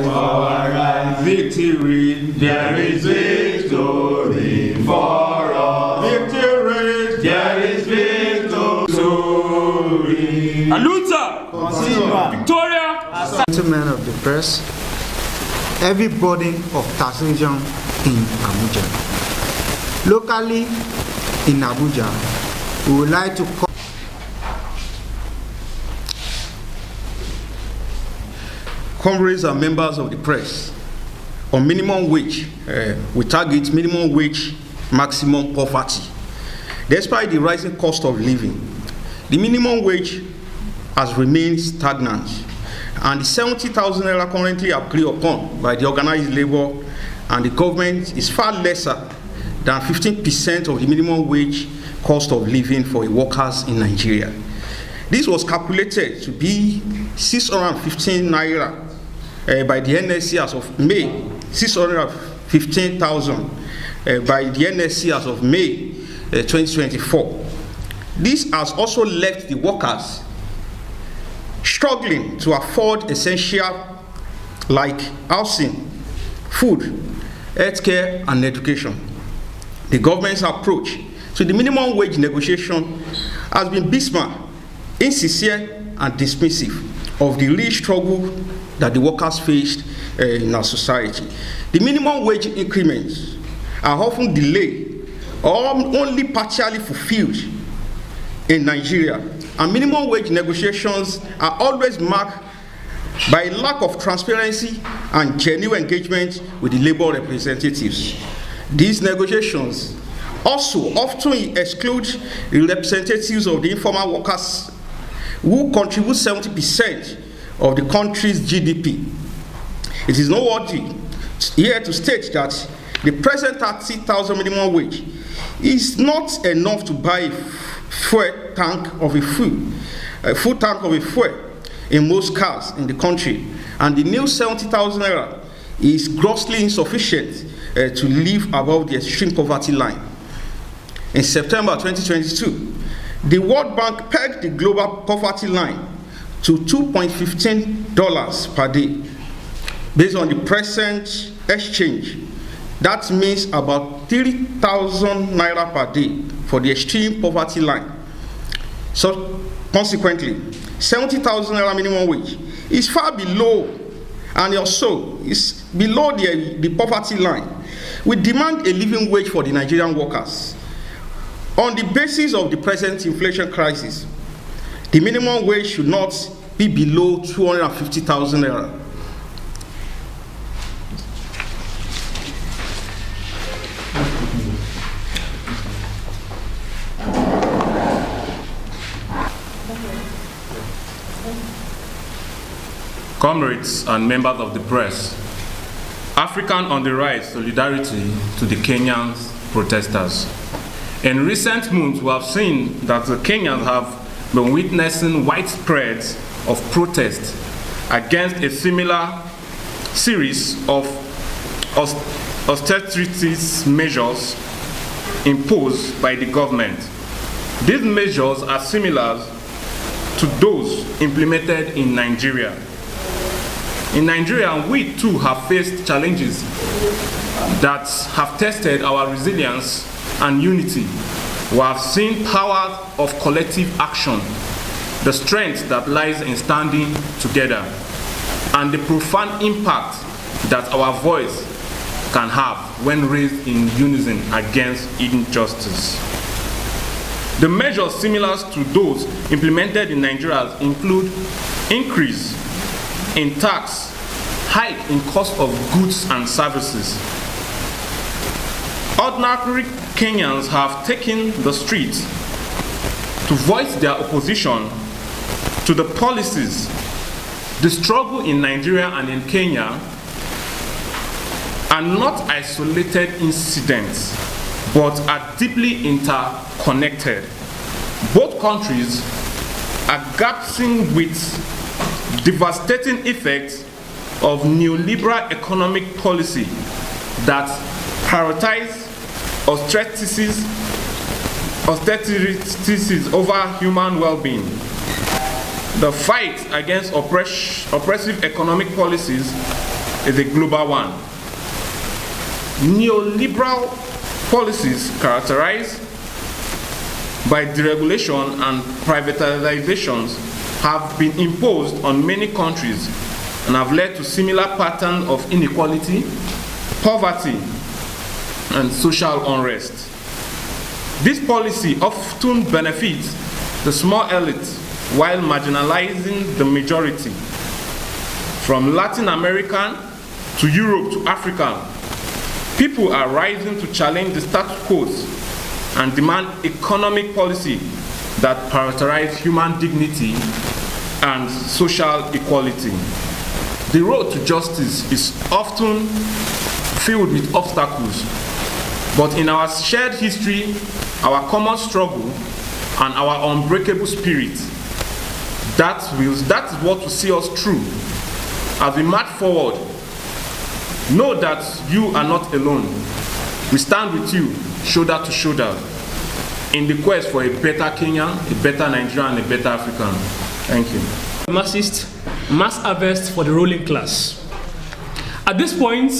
fight for our rights. Victory, There is victory for us. victory, There is victory. Aluta, Victoria. Gentlemen of the press, heavy burden of taxation in Abuja. Locally in Abuja, we would like to call Comrades and members of the press, on minimum wage, we target minimum wage, maximum poverty. Despite the rising cost of living, the minimum wage has remained stagnant, and the 70,000 naira currently agreed upon by the organized labor and the government is far lesser than 15% of the minimum wage cost of living for workers in Nigeria. This was calculated to be 615 naira by the NSC as of May, 615,000 by the NSC as of May 2024. This has also left the workers struggling to afford essential like housing, food, healthcare, and education. The government's approach to the minimum wage negotiation has been dismal, insincere, and dismissive of the real struggle that the workers faced in our society. The minimum wage increments are often delayed or only partially fulfilled in Nigeria, and minimum wage negotiations are always marked by a lack of transparency and genuine engagement with the labor representatives. These negotiations also often exclude the representatives of the informal workers who contribute 70% of the country's GDP. It is noteworthy here to state that the present 30,000 minimum wage is not enough to buy a full tank of a fuel in most cars in the country, and the new 70,000 naira is grossly insufficient to live above the extreme poverty line. In September 2022, the World Bank pegged the global poverty line to $2.15 per day. Based on the present exchange, that means about 3,000 naira per day for the extreme poverty line. So consequently, 70,000 naira minimum wage is far below, and also is below the poverty line. We demand a living wage for the Nigerian workers. On the basis of the present inflation crisis, the minimum wage should not be below 250,000 naira. Comrades and members of the press, African on the Rise solidarity to the Kenyan protesters. In recent months, we have seen that the Kenyans have been witnessing widespread of protests against a similar series of austerity measures imposed by the government. These measures are similar to those implemented in Nigeria. In Nigeria, we too have faced challenges that have tested our resilience and unity. We have seen power of collective action, the strength that lies in standing together, and the profound impact that our voice can have when raised in unison against injustice. The measures similar to those implemented in Nigeria include increase in tax, hike in cost of goods and services. Ordinary Kenyans have taken the streets to voice their opposition to the policies. The struggle in Nigeria and in Kenya are not isolated incidents, but are deeply interconnected. Both countries are grappling with devastating effects of neoliberal economic policy that prioritize austerities over human well-being. The fight against oppressive economic policies is a global one. Neoliberal policies characterized by deregulation and privatizations have been imposed on many countries and have led to similar patterns of inequality, poverty, and social unrest. This policy often benefits the small elite while marginalizing the majority. From Latin America to Europe to Africa, people are rising to challenge the status quo and demand economic policy that prioritize human dignity and social equality. The road to justice is often filled with obstacles, but in our shared history, our common struggle, and our unbreakable spirit, that is what will see us through. As we march forward, know that you are not alone. We stand with you, shoulder to shoulder, in the quest for a better Kenya, a better Nigeria, and a better Africa. Thank you. Marxist, mass harvest for the ruling class. At this point,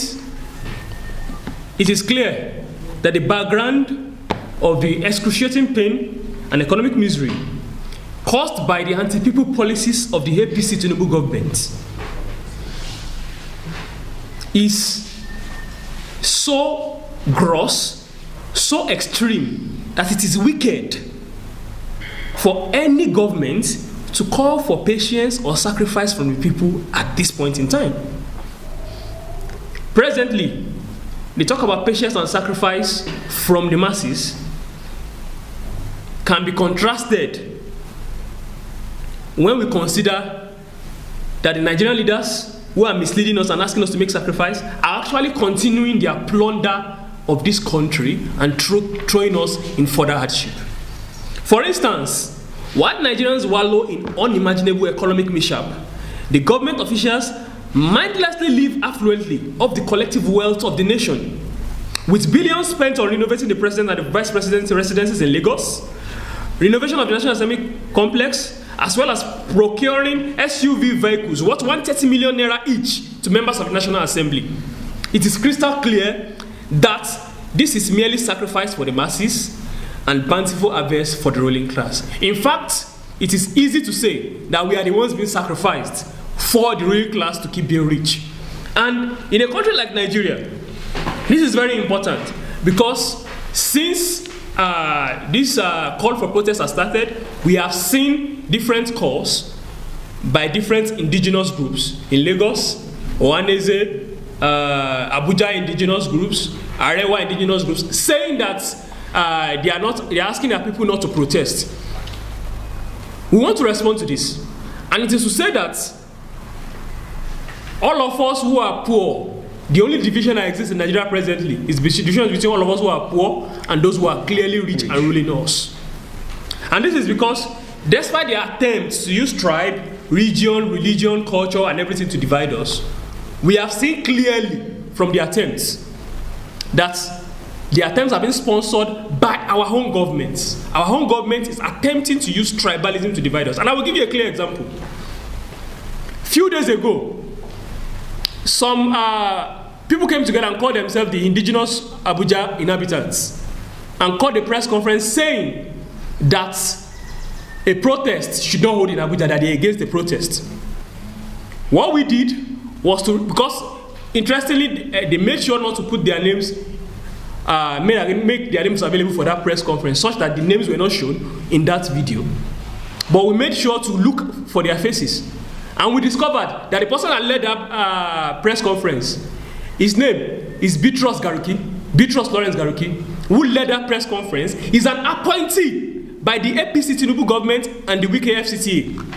it is clear that the background of the excruciating pain and economic misery caused by the anti-people policies of the APC Tinubu government is so gross, so extreme, that it is wicked for any government to call for patience or sacrifice from the people at this point in time. Presently, they talk about patience and sacrifice from the masses can be contrasted when we consider that the Nigerian leaders who are misleading us and asking us to make sacrifice are actually continuing their plunder of this country and throwing us in further hardship. For instance, while Nigerians wallow in unimaginable economic mishap, the government officials mindlessly live affluently off the collective wealth of the nation, with billions spent on renovating the president and the vice president's residences in Lagos, renovation of the National Assembly complex, as well as procuring SUV vehicles worth 130 million naira each to members of the National Assembly. It is crystal clear that this is merely sacrifice for the masses and bountiful harvest for the ruling class. In fact, it is easy to say that we are the ones being sacrificed for the ruling class to keep being rich. And in a country like Nigeria, this is very important because since this call for protest has started, we have seen different calls by different indigenous groups in Lagos, Ohanese, Abuja indigenous groups, Arewa indigenous groups, saying that they are asking their people not to protest. We want to respond to this, and it is to say that all of us who are poor, the only division that exists in Nigeria presently is the division between all of us who are poor and those who are clearly rich and ruling us. And this is because despite their attempts to use tribe, region, religion, culture, and everything to divide us, we have seen clearly from the attempts that the attempts have been sponsored by our own governments. Our own government is attempting to use tribalism to divide us. And I will give you a clear example. A few days ago, some people came together and called themselves the indigenous Abuja inhabitants and called a press conference saying that a protest should not hold in Abuja, that they are against the protest. What we did was to, because interestingly, they made sure not to put their names, make their names available for that press conference, such that the names were not shown in that video. But we made sure to look for their faces. And we discovered that the person that led that press conference, his name is Bitrus Lawrence Garuki, who led that press conference, is an appointee by the APC Tinubu government and the Wike FCTA.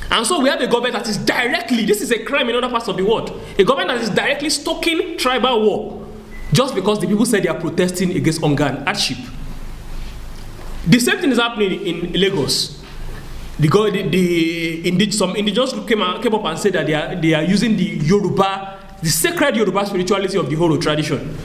And so we have a government that is directly, this is a crime in other parts of the world, a government that is directly stoking tribal war just because the people said they are protesting against hunger and hardship. The same thing is happening in Lagos. Some indigenous group came up and said that they are using the Yoruba, the sacred Yoruba spirituality of the Horo tradition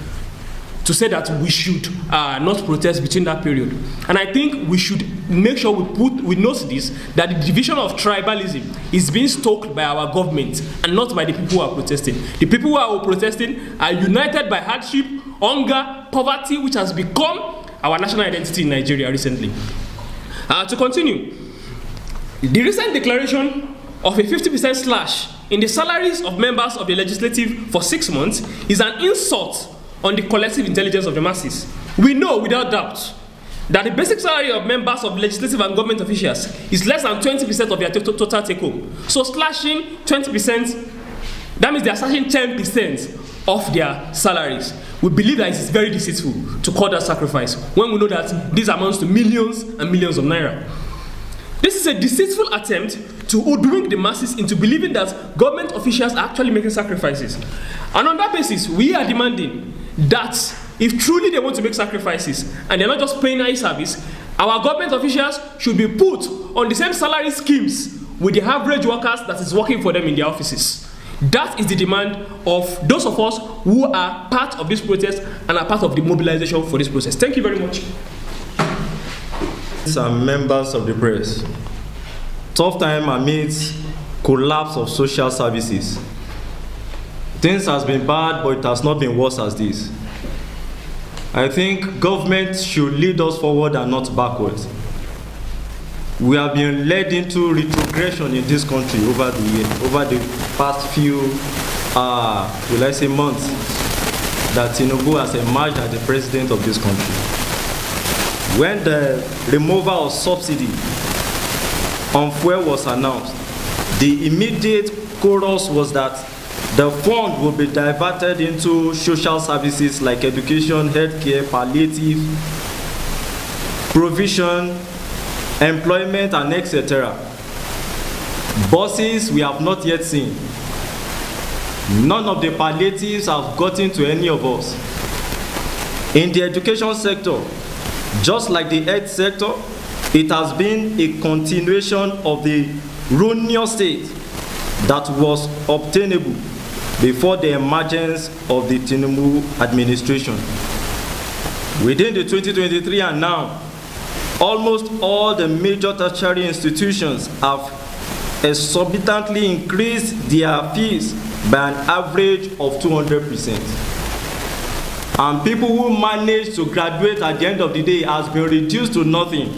to say that we should not protest between that period. And I think we should make sure we note this, that the division of tribalism is being stoked by our government and not by the people who are protesting. The people who are protesting are united by hardship, hunger, poverty, which has become our national identity in Nigeria recently. To continue, the recent declaration of a 50% slash in the salaries of members of the legislative for 6 months is an insult on the collective intelligence of the masses. We know without doubt that the basic salary of members of legislative and government officials is less than 20% of their total take home. So slashing 20%, that means they are slashing 10% of their salaries. We believe that it is very deceitful to call that sacrifice when we know that this amounts to millions and millions of naira. This is a deceitful attempt to hoodwink the masses into believing that government officials are actually making sacrifices. And on that basis, we are demanding that if truly they want to make sacrifices and they're not just paying eye service, our government officials should be put on the same salary schemes with the average workers that is working for them in their offices. That is the demand of those of us who are part of this protest and are part of the mobilization for this process. Thank you very much. Some members of the press. Tough time amidst collapse of social services. Things has been bad, but it has not been worse as this. I think government should lead us forward and not backwards. We have been led into retrogression in this country over the past few, will I say, months that Tinubu has emerged as the president of this country. When the removal of subsidy on fuel was announced, the immediate chorus was that the fund will be diverted into social services like education, healthcare, palliative, provision, employment, and etc. Buses we have not yet seen. None of the palliatives have gotten to any of us. In the education sector, just like the health sector, it has been a continuation of the ruinous state that was obtainable before the emergence of the Tinubu administration. Within the 2023 and now, almost all the major tertiary institutions have exorbitantly increased their fees by an average of 200%. And people who manage to graduate at the end of the day has been reduced to nothing.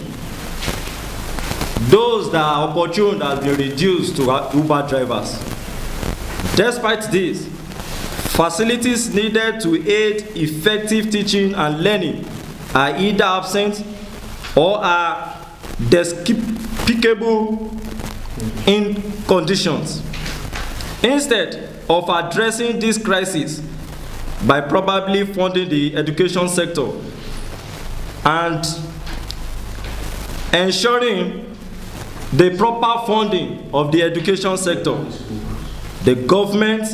Those that are opportune have been reduced to Uber drivers. Despite this, facilities needed to aid effective teaching and learning are either absent or are despicable in conditions. Instead of addressing this crisis by probably funding the education sector and ensuring the proper funding of the education sector, the government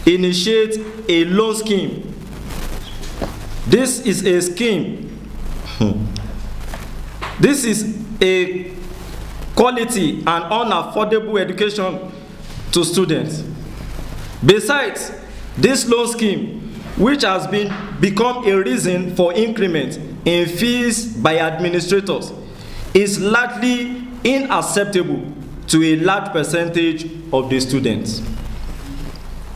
initiates a loan scheme. This is a scheme. This is a quality and unaffordable education to students. Besides, this loan scheme, which has become a reason for increment in fees by administrators, is largely unacceptable to a large percentage of the students.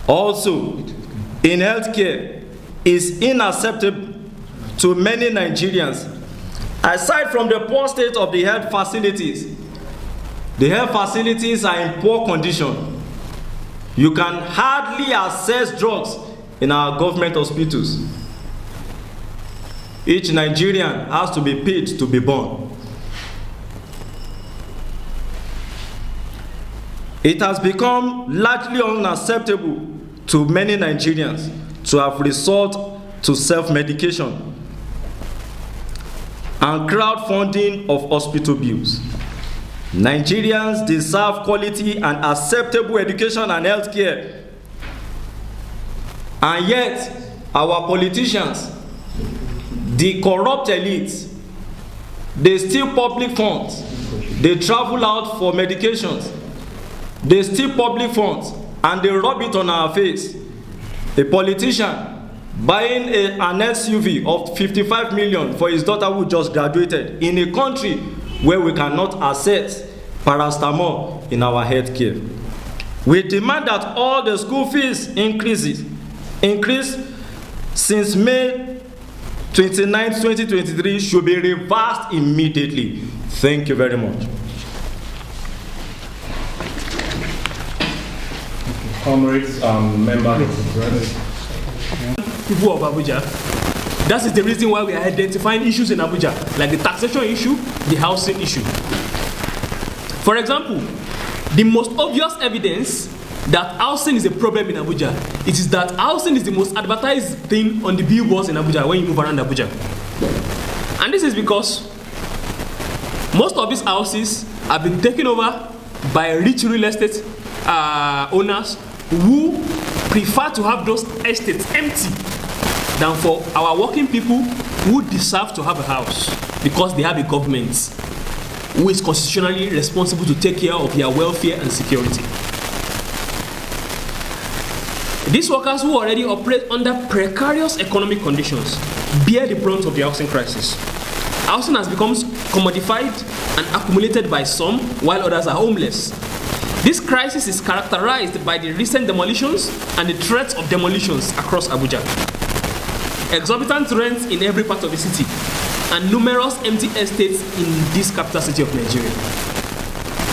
Also, in healthcare, is unacceptable to many Nigerians. Aside from the poor state of the health facilities are in poor condition. You can hardly access drugs in our government hospitals. Each Nigerian has to be paid to be born. It has become largely unacceptable to many Nigerians to have resort to self-medication and crowdfunding of hospital bills. Nigerians deserve quality and acceptable education and health care. And yet, our politicians, the corrupt elites, they steal public funds. They travel out for medications. They steal public funds and they rub it on our face. A politician buying an SUV of 55 million for his daughter who just graduated in a country where we cannot access paracetamol in our healthcare. We demand that all the school fees increase since May 29, 2023 should be reversed immediately. Thank you very much. Comrades, members. People of Abuja. That is the reason why we are identifying issues in Abuja, like the taxation issue, the housing issue. For example, the most obvious evidence that housing is a problem in Abuja, it is that housing is the most advertised thing on the billboards in Abuja when you move around Abuja. And this is because most of these houses have been taken over by rich real estate owners who prefer to have those estates empty than for our working people who deserve to have a house because they have a government who is constitutionally responsible to take care of their welfare and security. These workers who already operate under precarious economic conditions bear the brunt of the housing crisis. Housing has become commodified and accumulated by some, while others are homeless. This crisis is characterized by the recent demolitions and the threats of demolitions across Abuja. Exorbitant rents in every part of the city, and numerous empty estates in this capital city of Nigeria.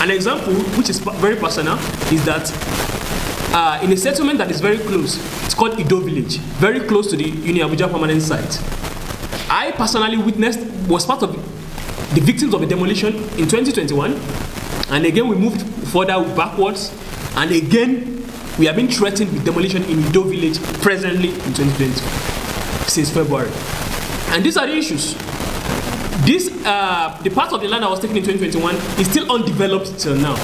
An example, which is very personal, is that in a settlement that is very close, it's called Ido Village, very close to the Uni Abuja permanent site. I personally was part of the victims of a demolition in 2021, and again we moved further backwards, and again we have been threatened with demolition in Ido Village presently in 2020, since February. And these are the issues. The part of the land that was taken in 2021 is still undeveloped till now,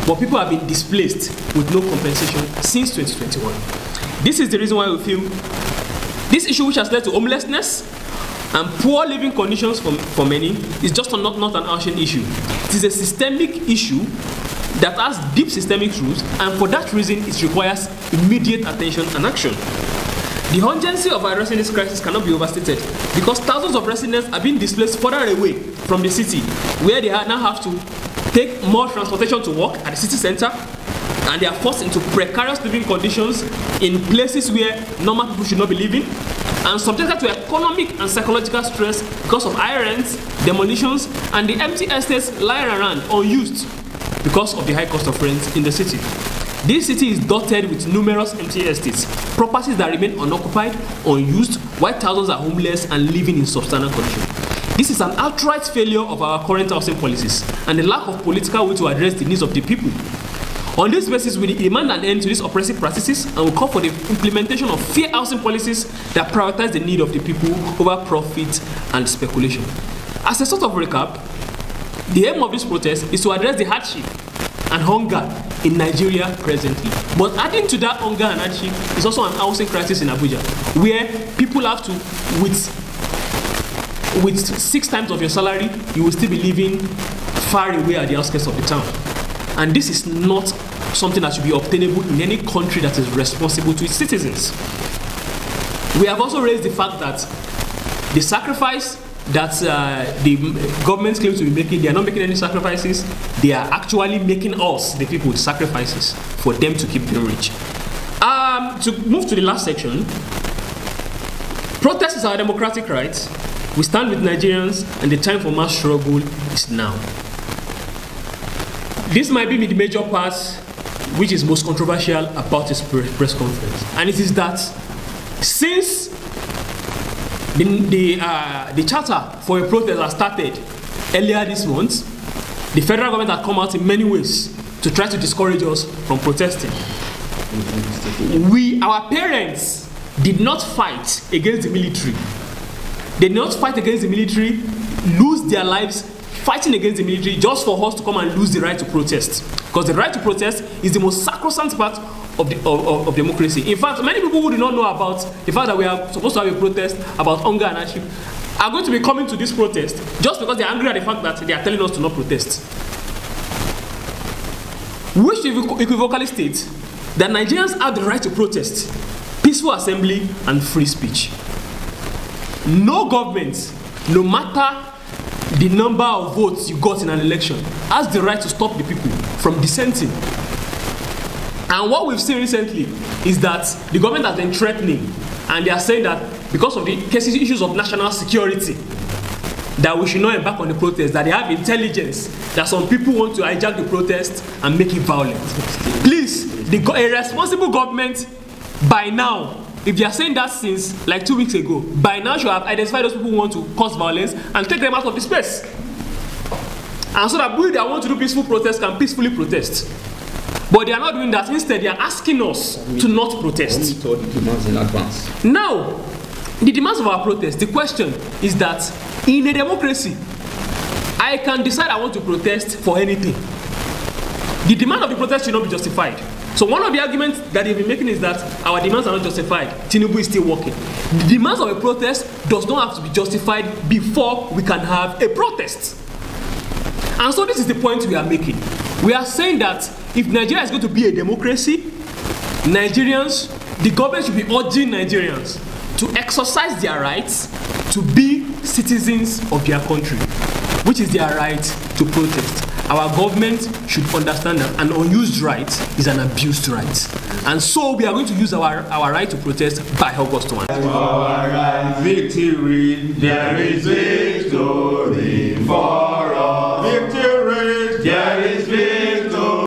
but people have been displaced with no compensation since 2021. This is the reason why we feel this issue, which has led to homelessness and poor living conditions for many, is just not an housing issue. It is a systemic issue that has deep systemic roots, and for that reason it requires immediate attention and action. The urgency of addressing this crisis cannot be overstated because thousands of residents are being displaced further away from the city, where they now have to take more transportation to work at the city center, and they are forced into precarious living conditions in places where normal people should not be living, and subjected to economic and psychological stress because of high rents, demolitions, and the empty estates lying around unused because of the high cost of rent in the city. This city is dotted with numerous empty estates, properties that remain unoccupied, unused, while thousands are homeless and living in substandard conditions. This is an outright failure of our current housing policies and the lack of political will to address the needs of the people. On this basis, we demand an end to these oppressive practices and we call for the implementation of fair housing policies that prioritize the need of the people over profit and speculation. As a sort of recap, the aim of this protest is to address the hardship and hunger in Nigeria presently. But adding to that hunger and hardship is also an housing crisis in Abuja, where people have to, with 6 times of your salary, you will still be living far away at the outskirts of the town. And this is not something that should be obtainable in any country that is responsible to its citizens. We have also raised the fact that the sacrifice that the government claims to be making, they are not making any sacrifices. They are actually making us, the people, with sacrifices for them to keep being rich. To move to the last section, protest is our democratic right. We stand with Nigerians, and the time for mass struggle is now. This might be the major part which is most controversial about this press conference, and it is that since the charter for a protest has started earlier this month, the federal government has come out in many ways to try to discourage us from protesting. Our parents did not fight against the military. They did not fight against the military, lose their lives fighting against the military just for us to come and lose the right to protest. Because the right to protest is the most sacrosanct part of democracy. In fact, many people who do not know about the fact that we are supposed to have a protest about hunger and hardship are going to be coming to this protest just because they are angry at the fact that they are telling us to not protest. Which equivocally states that Nigerians have the right to protest, peaceful assembly, and free speech. no government, no matter the number of votes you got in an election, has the right to stop the people from dissenting. And what we've seen recently is that the government has been threatening, and they are saying that because of the issues of national security, that we should not embark on the protest, that they have intelligence, that some people want to hijack the protest and make it violent. Please, a responsible government, by now, if they are saying that since like 2 weeks ago, by now should have identified those people who want to cause violence and take them out of the space. And so that we that want to do peaceful protest can peacefully protest. But they are not doing that. Instead, they are asking us to not protest. The demands in advance. Now, the demands of our protest, the question is that in a democracy, I can decide I want to protest for anything. The demand of the protest should not be justified. So one of the arguments that they've been making is that our demands are not justified. Tinubu is still working. The demands of a protest does not have to be justified before we can have a protest. And so this is the point we are making. We are saying that if Nigeria is going to be a democracy, Nigerians, the government should be urging Nigerians to exercise their rights to be citizens of their country, which is their right to protest. Our government should understand that an unused right is an abused right. And so we are going to use our right to protest by August 1. Our right, victory, there is victory for us.